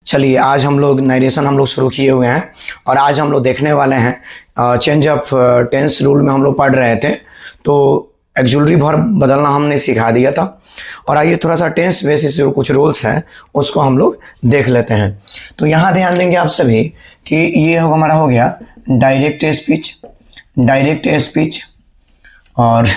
चलिए आज हम लोग नरेशन हम लोग शुरू किए हुए हैं और आज हम लोग देखने वाले हैं चेंज ऑफ टेंस रूल में हम लोग पढ़ रहे थे तो एक्जुलरी वर्ब बदलना हमने सिखा दिया था। और आइए थोड़ा सा टेंस बेसिस जो कुछ रूल्स हैं उसको हम लोग देख लेते हैं। तो यहाँ ध्यान देंगे आप सभी कि ये हमारा हो गया डायरेक्ट स्पीच और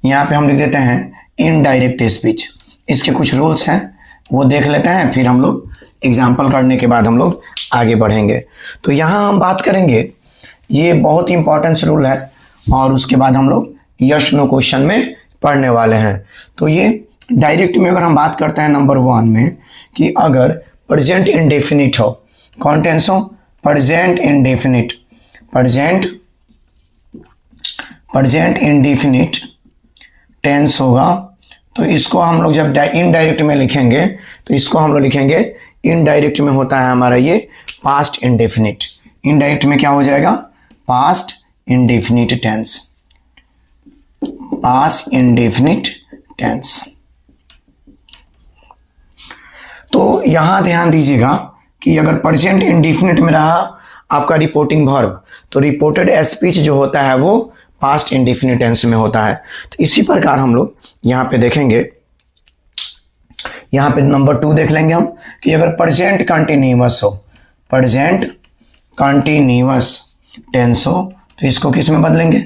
यहाँ पे हम लिख देते हैं इनडायरेक्ट स्पीच। इसके कुछ रूल्स हैं वो देख लेते हैं, फिर हम लोग एग्जाम्पल करने के बाद हम लोग आगे बढ़ेंगे। तो यहाँ हम बात करेंगे, ये बहुत इंपॉर्टेंट रूल है और उसके बाद हम लोग यस नो क्वेश्चन में पढ़ने वाले हैं। तो ये डायरेक्ट में अगर हम बात करते हैं नंबर 1 में कि अगर प्रेजेंट इंडेफिनिट हो, कौन टेंस हो, प्रेजेंट इंडेफिनिट टेंस होगा तो इसको हम लोग जब इनडायरेक्ट में लिखेंगे तो इसको हम लोग लिखेंगे इनडायरेक्ट में होता है हमारा ये पास्ट इंडेफिनिट। इनडायरेक्ट में क्या हो जाएगा, पास्ट इंडेफिनिट टेंस। तो यहां ध्यान दीजिएगा कि अगर प्रेजेंट इंडेफिनिट में रहा आपका रिपोर्टिंग वर्ब तो रिपोर्टेड स्पीच जो होता है वो पास्ट इंडेफिनिट टेंस में होता है। तो इसी प्रकार हम लोग यहाँ पे देखेंगे, यहाँ पे नंबर 2 देख लेंगे हम कि अगर प्रेजेंट कंटिन्यूअस टेंस हो तो इसको किस में बदलेंगे।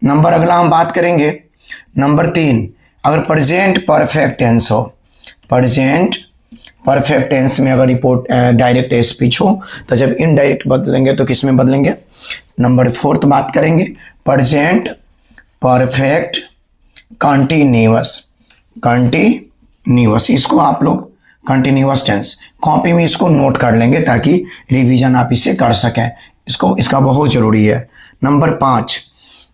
नंबर अगला हम बात करेंगे नंबर 3, अगर प्रेजेंट परफेक्ट टेंस हो, प्रेजेंट परफेक्ट टेंस में अगर रिपोर्ट डायरेक्ट स्पीच हो तो जब इनडायरेक्ट बदलेंगे तो किस में बदलेंगे। नंबर 4 बात करेंगे प्रेजेंट परफेक्ट कंटिन्यूअस। इसको आप लोग कंटिन्यूअस टेंस कॉपी में इसको नोट कर लेंगे ताकि रिवीजन आप इसे कर सकें, इसका बहुत जरूरी है। नंबर 5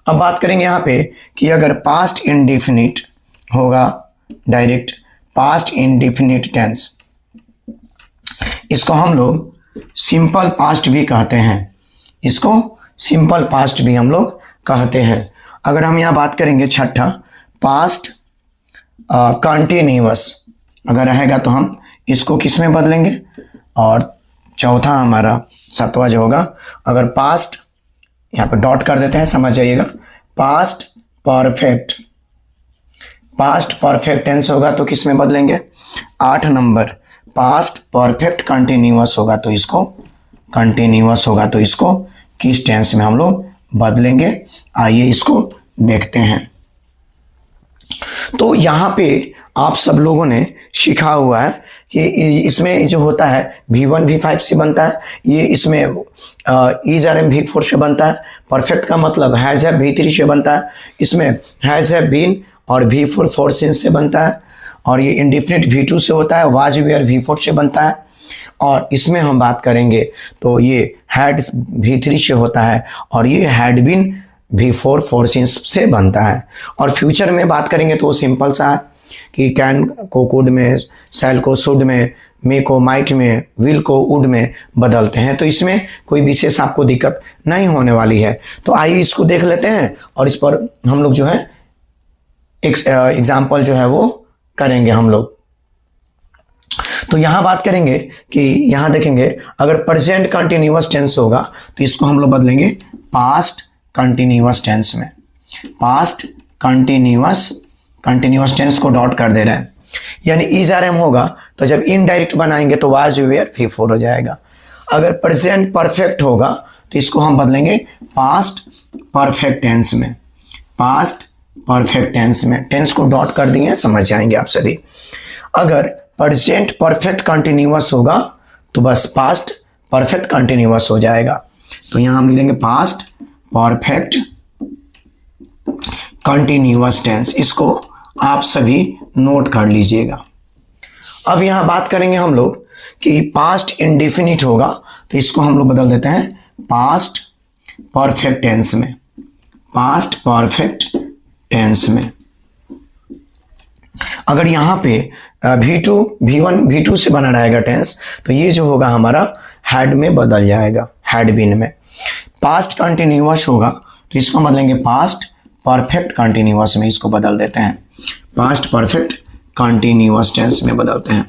अब बात करेंगे यहाँ पे कि अगर पास्ट इंडेफिनिट होगा डायरेक्ट पास्ट इंडेफिनिट टेंस, इसको हम लोग सिंपल पास्ट भी कहते हैं, इसको सिंपल पास्ट भी हम लोग कहते हैं। अगर हम यहाँ बात करेंगे छठा पास्ट कंटिन्यूअस अगर रहेगा तो हम इसको किस में बदलेंगे। और चौथा हमारा 7वां जो होगा अगर पास्ट, यहाँ पे डॉट कर देते हैं समझ जाइएगा, पास्ट परफेक्ट टेंस होगा तो किस में बदलेंगे। 8 नंबर पास्ट परफेक्ट कंटिन्यूअस होगा तो इसको किस टेंस में हम लोग बदलेंगे, आइए इसको देखते हैं। तो यहाँ पे आप सब लोगों ने सीखा हुआ है कि इसमें जो होता है V1 V5 से बनता है, ये इसमें इज आर एम V4 से बनता है, परफेक्ट का मतलब हैज हैव V3 से बनता है, इसमें हैज हैव बीन और V4 फोर सिंस से बनता है, और ये इंडेफिनिट V2 से होता है, वाज वेयर V4 से बनता है, और इसमें हम बात करेंगे तो ये हैड V3 से होता है और ये had been V4 four since से बनता है। और फ्यूचर में बात करेंगे तो वो सिंपल सा है कि कैन को कुड में, शैल को शुड में, मे को माइट में, विल को वुड में बदलते हैं। तो इसमें कोई विशेष आपको दिक्कत नहीं होने वाली है। तो आइए इसको देख लेते हैं और इस पर हम लोग जो है एग्जाम्पल जो है वो करेंगे हम लोग। तो यहां बात करेंगे कि यहां देखेंगे अगर प्रेजेंट कंटिन्यूअस टेंस होगा तो इसको हम लोग बदलेंगे पास्ट कंटिन्यूअस टेंस में। पास्ट कंटिन्यूअस टेंस को डॉट कर दे रहे हैं, यानी इज आर एम होगा तो जब इनडायरेक्ट बनाएंगे तो वाज वेयर V4 हो जाएगा। अगर प्रेजेंट परफेक्ट होगा तो इसको हम बदलेंगे पास्ट परफेक्ट टेंस में। पास्ट परफेक्ट टेंस में टेंस को डॉट कर दिए, समझ जाएंगे आप सभी। अगर प्रेजेंट परफेक्ट कंटिन्यूअस होगा तो बस पास्ट परफेक्ट कंटिन्यूअस हो जाएगा। तो यहां हम लिख देंगे पास्ट परफेक्ट कंटिन्यूअस टेंस, इसको आप सभी नोट कर लीजिएगा। अब यहां बात करेंगे हम लोग कि पास्ट इंडेफिनिट होगा तो इसको हम लोग बदल देते हैं पास्ट परफेक्ट टेंस में। पास्ट परफेक्ट टेंस में अगर यहाँ पे V1 V2 से बना रहेगा टेंस तो ये जो होगा हमारा हैड में बदल जाएगा, हैड बीन में। पास्ट कंटिन्यूअस होगा तो इसको बदलेंगे पास्ट परफेक्ट कंटिन्यूअस में, इसको बदल देते हैं पास्ट परफेक्ट कंटिन्यूअस टेंस में बदलते हैं,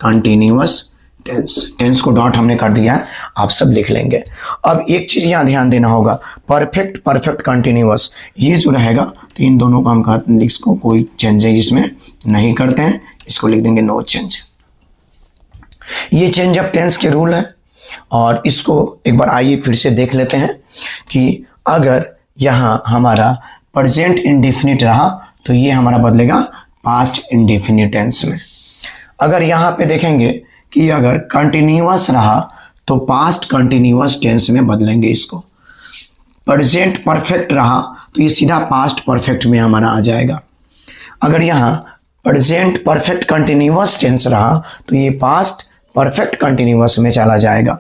कंटिन्यूअस टेंस को डॉट हमने कर दिया है, आप सब लिख लेंगे। अब एक चीज यहाँ ध्यान देना होगा, परफेक्ट परफेक्ट कंटिन्यूअस ये जो रहेगा तो इन दोनों को हम इसको कोई चेंजेज इसमें नहीं करते हैं, इसको लिख देंगे नो चेंज। ये चेंज ऑफ टेंस के रूल है और इसको एक बार आइए फिर से देख लेते हैं कि अगर यहाँ हमारा प्रेजेंट इंडेफिनिट रहा तो ये हमारा बदलेगा पास्ट इंडेफिनिट टेंस में। अगर यहाँ पे देखेंगे कि अगर कंटिन्यूअस रहा तो पास्ट कंटिन्यूअस टेंस में बदलेंगे इसको। प्रेजेंट परफेक्ट रहा तो ये सीधा पास्ट परफेक्ट में हमारा आ जाएगा। अगर यहाँ प्रेजेंट परफेक्ट कंटिन्यूअस टेंस रहा तो ये पास्ट परफेक्ट कंटिन्यूअस में चला जाएगा।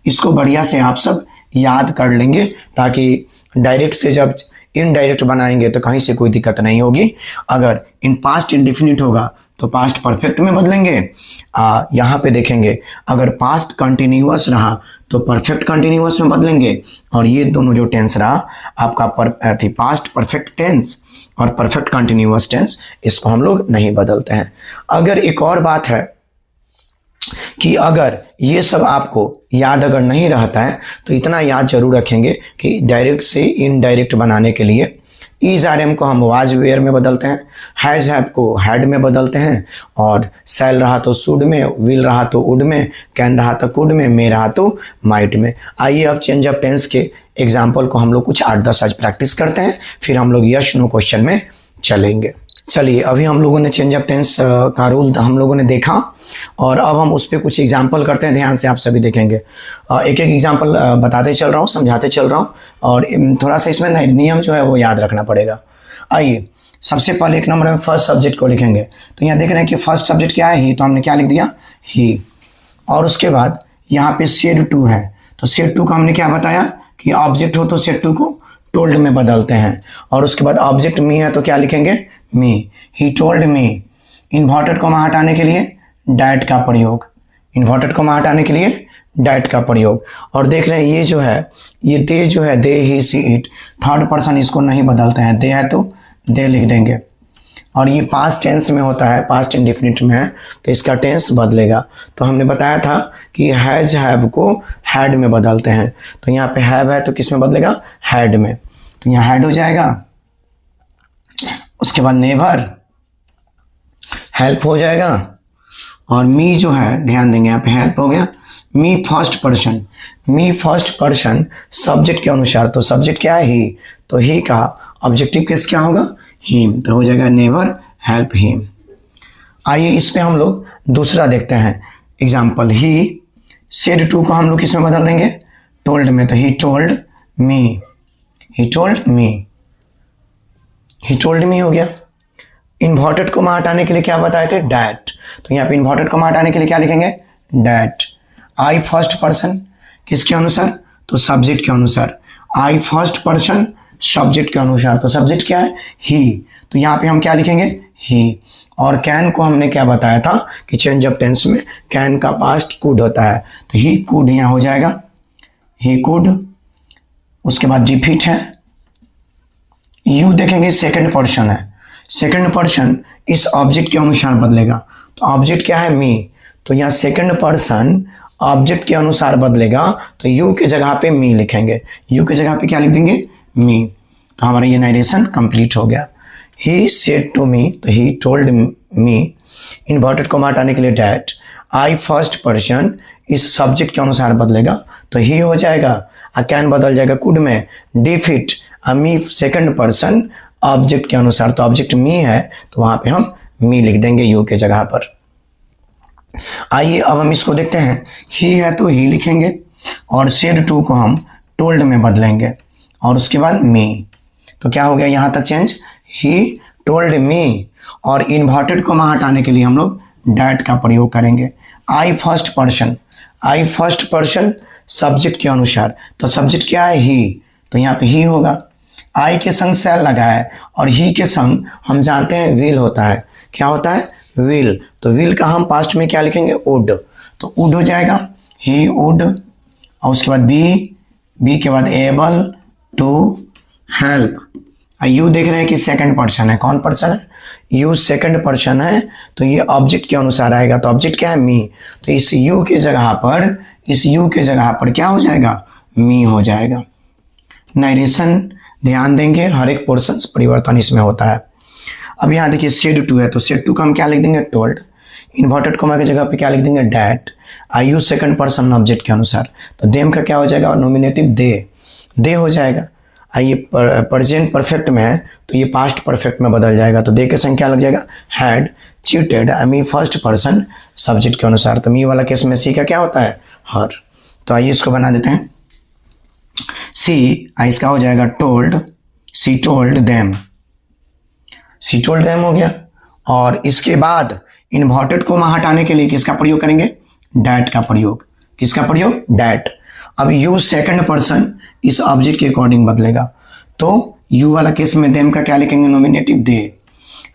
इसको बढ़िया से आप सब याद कर लेंगे ताकि डायरेक्ट से जब इनडायरेक्ट बनाएंगे तो कहीं से कोई दिक्कत नहीं होगी। अगर इन पास्ट इंडेफिनिट होगा तो पास्ट परफेक्ट में बदलेंगे। यहाँ पे देखेंगे अगर पास्ट कंटिन्यूअस रहा तो परफेक्ट कंटिन्यूअस में बदलेंगे और ये दोनों जो टेंस रहा आपका पास्ट परफेक्ट टेंस और परफेक्ट कंटिन्यूअस टेंस, इसको हम लोग नहीं बदलते हैं। अगर एक और बात है कि अगर ये सब आपको याद अगर नहीं रहता है तो इतना याद जरूर रखेंगे कि डायरेक्ट से इनडायरेक्ट बनाने के लिए इज आर एम को हम वाज वेयर में बदलते हैं, हैज हैव को हैड में बदलते हैं और सेल रहा तो शुड में, विल रहा तो वुड में, कैन रहा तो कुड में, मे रहा तो माइट में। आइए अब चेंज ऑफ टेंस के एग्जाम्पल को हम लोग कुछ 8-10 आज प्रैक्टिस करते हैं, फिर हम लोग यस नो क्वेश्चन में चलेंगे। चलिए अभी हम लोगों ने चेंज ऑफ टेंस का रूल हम लोगों ने देखा और अब हम उस पर कुछ एग्जाम्पल करते हैं। ध्यान से आप सभी देखेंगे, एक एक एग्जाम्पल बताते चल रहा हूँ, समझाते चल रहा हूँ और थोड़ा सा इसमें नियम जो है वो याद रखना पड़ेगा। आइए सबसे पहले एक नंबर में फर्स्ट सब्जेक्ट को लिखेंगे। तो यहाँ देख रहे हैं कि फर्स्ट सब्जेक्ट क्या है, ही, तो हमने क्या लिख दिया, ही। और उसके बाद यहाँ पे सेड टू है, तो सेड टू का हमने क्या बताया कि ऑब्जेक्ट हो तो सेड टू को टोल्ड में बदलते हैं। और उसके बाद ऑब्जेक्ट मी है तो क्या लिखेंगे, me. He told me. Inverted comma हटाने के लिए डैट का प्रयोग, इन्वर्टेड कॉमा हटाने के लिए डैट का प्रयोग। और देख रहे हैं ये जो है, ये दे जो है, दे, ही, सी, इट, थर्ड पर्सन इसको नहीं बदलते हैं, दे है तो दे लिख देंगे। और ये पास्ट टेंस में होता है, पास्ट इंडेफिनिट में है तो इसका टेंस बदलेगा। तो हमने बताया था कि हैज हैव को हैड में बदलते हैं, तो यहाँ पे हैव है तो किस में बदलेगा, हैड में, तो यहाँ हैड हो जाएगा। उसके बाद नेवर, हेल्प हो जाएगा। और मी जो है, ध्यान देंगे यहाँ पे हेल्प हो गया। मी फर्स्ट पर्सन, मी फर्स्ट पर्सन सब्जेक्ट के अनुसार, तो सब्जेक्ट क्या है, ही, तो ही का ऑब्जेक्टिव केस क्या होगा, हिम, तो हो जाएगा नेवर हेल्प हिम। आइए इस पे हम लोग दूसरा देखते हैं एग्जाम्पल। ही सेड टू को हम लोग किस में बदल देंगे, टोल्ड में, तो ही told me, he told me, he told मी हो गया। इन्वर्टेड को हटाने के लिए क्या बताए थे, डैट, तो यहाँ पे इन्वर्टेड को हटाने के लिए क्या लिखेंगे, डैट। आई फर्स्ट पर्सन किसके अनुसार, तो सब्जेक्ट के अनुसार, आई फर्स्ट पर्सन सब्जेक्ट के अनुसार, तो सब्जेक्ट क्या है, ही, तो यहाँ पे हम क्या लिखेंगे, ही। और कैन को हमने क्या बताया था कि चेंज ऑफ टेंस में कैन का पास्ट कुड होता है, तो ही कुड यहाँ हो जाएगा, ही कुड। उसके बाद डिफीट है। यू देखेंगे सेकंड पर्सन है, सेकंड पर्सन इस ऑब्जेक्ट के अनुसार बदलेगा, तो ऑब्जेक्ट क्या है, मी, तो यहाँ सेकंड पर्सन ऑब्जेक्ट के अनुसार बदलेगा, तो यू के जगह पे मी लिखेंगे, यू के जगह पे क्या लिख देंगे, मी। तो हमारा ये नरेशन कंप्लीट हो गया। ही सेड टू मी, तो ही टोल्ड मी, इन्वर्टेड को हटाने के लिए डैट। आई फर्स्ट पर्सन इस सब्जेक्ट के अनुसार बदलेगा, तो ही हो जाएगा, कैन बदल जाएगा कुड में, डिफीट, मी सेकंड पर्सन ऑब्जेक्ट के अनुसार, तो ऑब्जेक्ट मी है तो वहां पे हम मी लिख देंगे यू के जगह पर। आइए अब हम इसको देखते हैं। ही है तो ही लिखेंगे और सेड टू को हम टोल्ड में बदलेंगे और उसके बाद मी, तो क्या हो गया यहाँ तक चेंज, ही टोल्ड मी। और इन्वर्टेड को हटाने के लिए हम लोग डैट का प्रयोग करेंगे। आई फर्स्ट पर्सन, आई फर्स्ट पर्सन सब्जेक्ट के अनुसार, तो सब्जेक्ट क्या है, ही, तो यहाँ पे ही होगा। आई के संग सेल लगा है और ही के संग हम जानते हैं विल होता है, क्या होता है, विल, तो विल का हम पास्ट में क्या लिखेंगे, वुड, तो वुड हो जाएगा, ही वुड। और उसके बाद बी, बी के बाद एबल टू हेल्प, यू देख रहे हैं कि सेकंड पर्सन है, कौन पर्सन है, यू सेकंड पर्सन है, तो ये ऑब्जेक्ट के अनुसार आएगा। तो ऑब्जेक्ट क्या है, मी, तो इस यू के जगह पर क्या हो जाएगा, मी हो जाएगा। नरेशन ध्यान देंगे, हर एक पोर्शन परिवर्तन इसमें होता है। अब यहाँ देखिए सेड टू है, तो सेड टू का हम क्या लिख देंगे, टोल्ड। इन्वर्टेड कोमा की जगह पे क्या लिख देंगे, that. I use second person object के अनुसार, तो देम का क्या हो जाएगा, नॉमिनेटिव दे हो जाएगा। ये प्रेजेंट परफेक्ट में है तो ये पास्ट परफेक्ट में बदल जाएगा, तो दे के संख्या लग जाएगा had cheated, me first person subject के अनुसार। तो मी वाला केस में सी का क्या होता है, हर। तो आइए इसको बना देते हैं, सी इसका हो जाएगा टोल्ड, सी टोल्ड देम हो गया। और इसके बाद इन्वर्टेड कोमा हटाने के लिए किसका प्रयोग करेंगे, डैट का प्रयोग। किसका प्रयोग, डैट। अब यू सेकंड पर्सन इस ऑब्जेक्ट के अकॉर्डिंग बदलेगा, तो यू वाला केस में देम का क्या लिखेंगे, नॉमिनेटिव दे।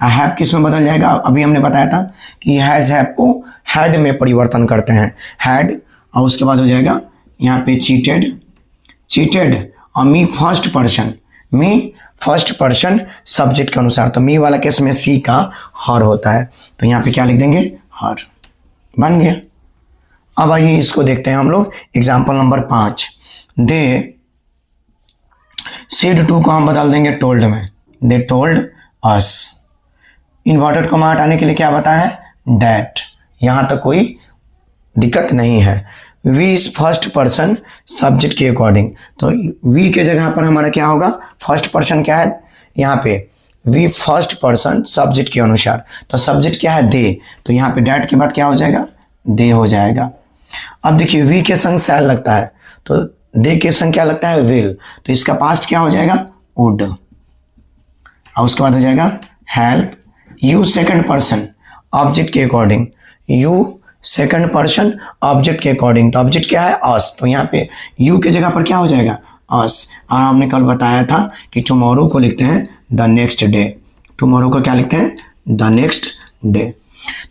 हैव किस में बदल जाएगा, अभी हमने बताया था कि हैज हैव को हैड में परिवर्तन करते हैं, हैड, और उसके बाद हो जाएगा यहाँ पे चीटेड और मी फर्स्ट पर्सन सब्जेक्ट के अनुसार। तो मी वाला केस में सी का हर होता है, तो यहाँ पे क्या लिख देंगे, हर। बन गया। अब आइए इसको देखते हैं हम लोग, example number 5। They said to को हम बदल देंगे टोल्ड में, they told us. Inverted comma हटाने के लिए क्या बताया है, डैट। यहां तक कोई दिक्कत नहीं है। We is first person subject के अकॉर्डिंग, तो वी के जगह पर हमारा क्या होगा, फर्स्ट पर्सन क्या है यहाँ पे, वी फर्स्ट पर्सन सब्जेक्ट के अनुसार। तो सब्जेक्ट क्या है, दे, तो यहाँ पे डैट के बाद क्या हो जाएगा, दे हो जाएगा। अब देखिए वी के संग शैल लगता है, तो दे के संग क्या लगता है, विल, तो इसका पास्ट क्या हो जाएगा, वुड। और उसके बाद हो जाएगा help. You second person object के according, you second person object के अकॉर्डिंग, तो ऑब्जेक्ट क्या है, अस, तो यहाँ पे यू के जगह पर क्या हो जाएगा, अस। और हमने कल बताया था कि टुमारो को लिखते हैं द नेक्स्ट डे, टुमारो को क्या लिखते हैं, द नेक्स्ट डे।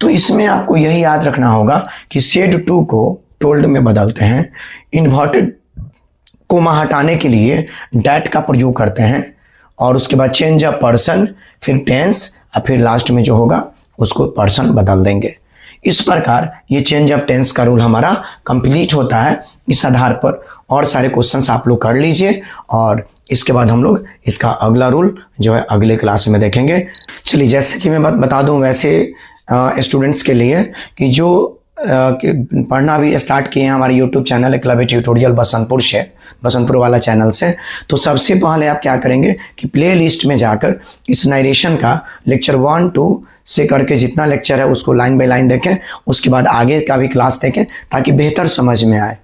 तो इसमें आपको यही याद रखना होगा कि सेड टू को टोल्ड में बदलते हैं, इन्वर्टेड कोमा हटाने के लिए डैट का प्रयोग करते हैं, और उसके बाद चेंज अ पर्सन, फिर टेंस, और फिर लास्ट में जो होगा उसको पर्सन बदल देंगे। इस प्रकार ये चेंज ऑफ टेंस का रूल हमारा कंप्लीट होता है। इस आधार पर और सारे क्वेश्चंस आप लोग कर लीजिए, और इसके बाद हम लोग इसका अगला रूल जो है अगले क्लास में देखेंगे। चलिए, जैसे कि मैं बता दूं वैसे स्टूडेंट्स के लिए कि जो पढ़ना भी स्टार्ट किए हैं हमारे यूट्यूब चैनल है क्लब ट्यूटोरियल बसंतपुर वाला चैनल से, तो सबसे पहले आप क्या करेंगे कि प्ले लिस्ट में जाकर इस नरेशन का लेक्चर 1 2 से करके जितना लेक्चर है उसको लाइन बाय लाइन देखें, उसके बाद आगे का भी क्लास देखें ताकि बेहतर समझ में आए।